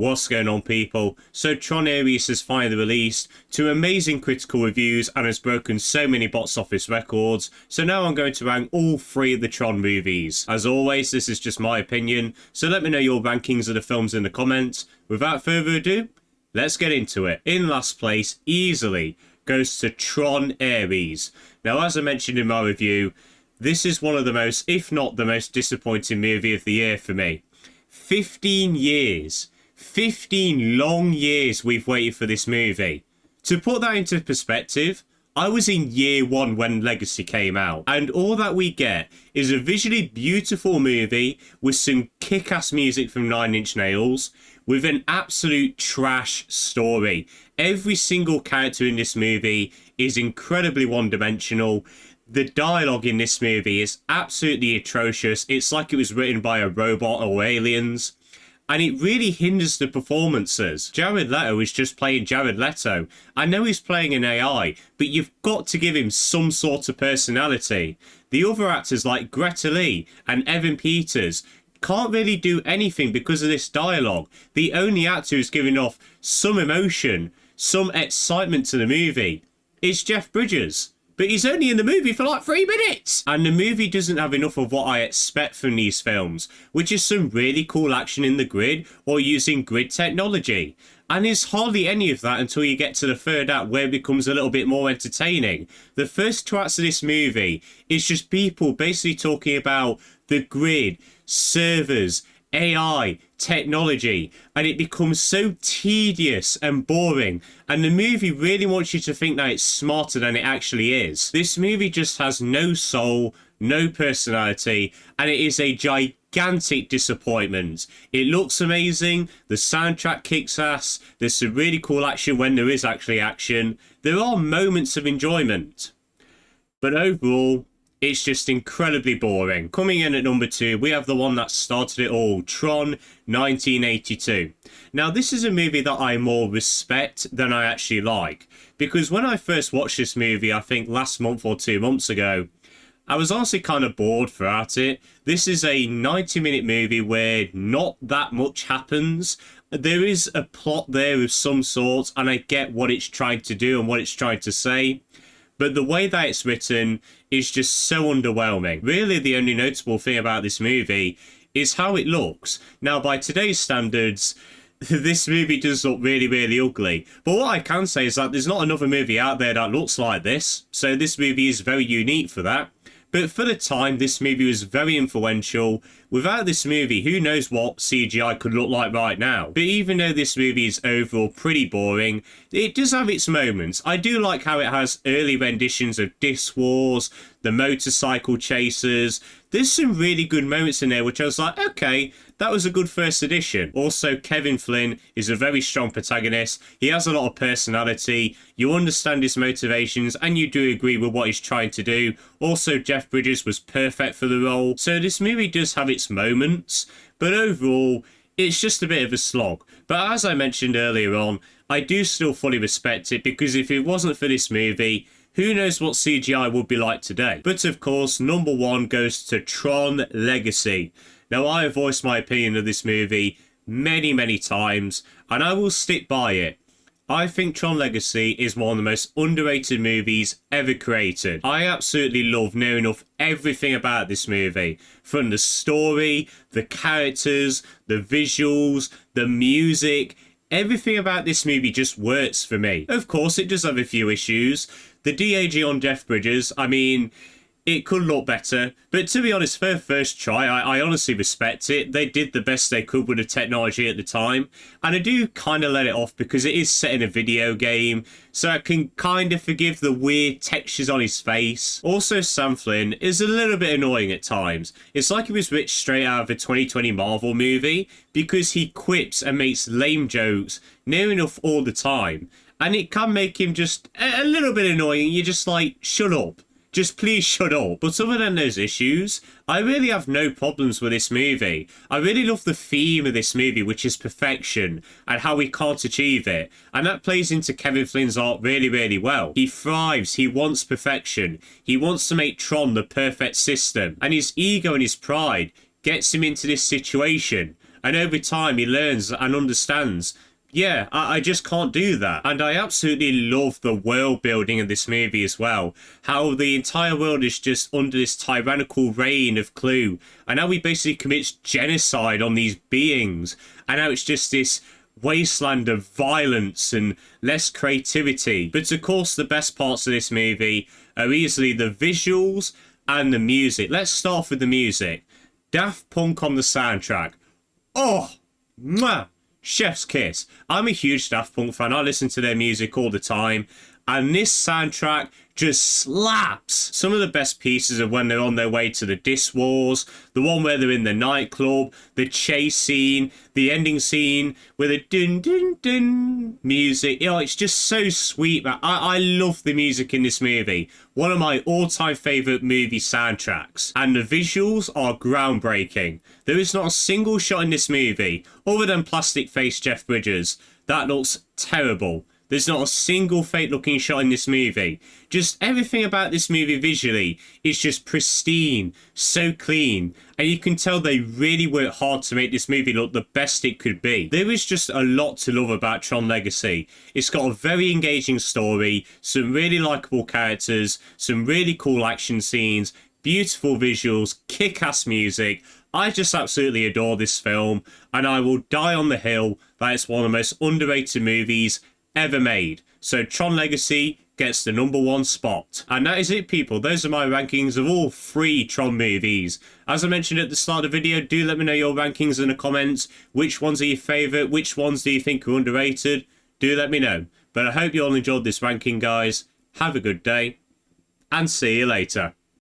What's going on, people? So Tron Ares has finally released to amazing critical reviews and has broken so many box office records, so now I'm going to rank all three of the Tron movies. As always, this is just my opinion, so let me know your rankings of the films in the comments. Without further ado, let's get into it. In last place, easily, goes to Tron Ares. Now, as I mentioned in my review, this is one of the most, if not the most disappointing movie of the year for me. 15 years. 15 long years we've waited for this movie. To put that into perspective, I was in year one when Legacy came out, and all that we get is a visually beautiful movie with some kick-ass music from Nine Inch Nails, with an absolute trash story. Every single character in this movie is incredibly one-dimensional. The dialogue in this movie is absolutely atrocious. It's like it was written by a robot or aliens. And it really hinders the performances. Jared Leto is just playing Jared Leto. I know he's playing an AI, but you've got to give him some sort of personality. The other actors like Greta Lee and Evan Peters can't really do anything because of this dialogue. The only actor who's giving off some emotion, some excitement to the movie is Jeff Bridges. But he's only in the movie for like 3 minutes. And the movie doesn't have enough of what I expect from these films, which is some really cool action in the grid or using grid technology. And there's hardly any of that until you get to the third act, where it becomes a little bit more entertaining. The first 2 acts of this movie is just people basically talking about the grid, servers, AI, technology, and it becomes so tedious and boring, and the movie really wants you to think that it's smarter than it actually is. This movie just has no soul, no personality, and it is a gigantic disappointment. It looks amazing, the soundtrack kicks ass, there's some really cool action when there is actually action, there are moments of enjoyment, but overall, it's just incredibly boring. Coming in at number 2, we have the one that started it all, Tron 1982. Now, this is a movie that I more respect than I actually like, because when I first watched this movie, I think last month or 2 months ago, I was honestly kind of bored throughout it. This is a 90-minute movie where not that much happens. There is a plot there of some sort, and I get what it's trying to do and what it's trying to say. But the way that it's written is just so underwhelming. Really, the only notable thing about this movie is how it looks. Now, by today's standards, this movie does look really, really ugly. But what I can say is that there's not another movie out there that looks like this. So this movie is very unique for that. But for the time, this movie was very influential. Without this movie, who knows what CGI could look like right now. But even though this movie is overall pretty boring, it does have its moments. I do like how it has early renditions of Disc Wars, the motorcycle chasers. There's some really good moments in there which I was like, okay, that was a good first edition. Also, Kevin Flynn is a very strong protagonist. He has a lot of personality. You understand his motivations and you do agree with what he's trying to do. Also, Jeff Bridges was perfect for the role. So this movie does have its moments, but overall, it's just a bit of a slog. But as I mentioned earlier on, I do still fully respect it, because if it wasn't for this movie, who knows what CGI would be like today. But of course, number 1 goes to Tron Legacy. Now, I have voiced my opinion of this movie many, many times, and I will stick by it. I think Tron Legacy is one of the most underrated movies ever created. I absolutely love near enough everything about this movie. From the story, the characters, the visuals, the music. Everything about this movie just works for me. Of course, it does have a few issues. The DAG on Jeff Bridges, I mean, it could look better, but to be honest, for their first try, I honestly respect it. They did the best they could with the technology at the time, and I do kind of let it off because it is set in a video game, so I can kind of forgive the weird textures on his face. Also, Sam Flynn is a little bit annoying at times. It's like he was ripped straight out of a 2020 Marvel movie, because he quips and makes lame jokes near enough all the time, and it can make him just a little bit annoying. You're just like, shut up. Just please shut up. But other than those issues, I really have no problems with this movie. I really love the theme of this movie, which is perfection, and how we can't achieve it. And that plays into Kevin Flynn's art really, really well. He thrives, he wants perfection. He wants to make Tron the perfect system. And his ego and his pride gets him into this situation. and over time he learns and understands. Yeah, I just can't do that. And I absolutely love the world building of this movie as well. How the entire world is just under this tyrannical reign of Clue. And how he basically commits genocide on these beings. And how it's just this wasteland of violence and less creativity. But of course, the best parts of this movie are easily the visuals and the music. Let's start off with the music. Daft Punk on the soundtrack. Oh, mwah! Chef's kiss. I'm a huge Daft Punk fan. I listen to their music all the time. And this soundtrack just slaps. Some of the best pieces are when they're on their way to the disc wars, the one where they're in the nightclub, the chase scene, the ending scene with the dun dun dun music. You know, it's just so sweet, man. I love the music in this movie. One of my all-time favourite movie soundtracks. And the visuals are groundbreaking. There is not a single shot in this movie, other than plastic face Jeff Bridges, that looks terrible. There's not a single fake looking shot in this movie. Just everything about this movie visually is just pristine, so clean. And you can tell they really worked hard to make this movie look the best it could be. There is just a lot to love about Tron Legacy. It's got a very engaging story, some really likeable characters, some really cool action scenes, beautiful visuals, kick-ass music. I just absolutely adore this film. And I will die on the hill that it's one of the most underrated movies ever made. So Tron Legacy gets the #1 spot. And that is it, people. Those are my rankings of all 3 Tron movies. As I mentioned at the start of the video, do let me know your rankings in the comments. Which ones are your favourite? Which ones do you think are underrated? Do let me know. But I hope you all enjoyed this ranking, guys. Have a good day, and see you later.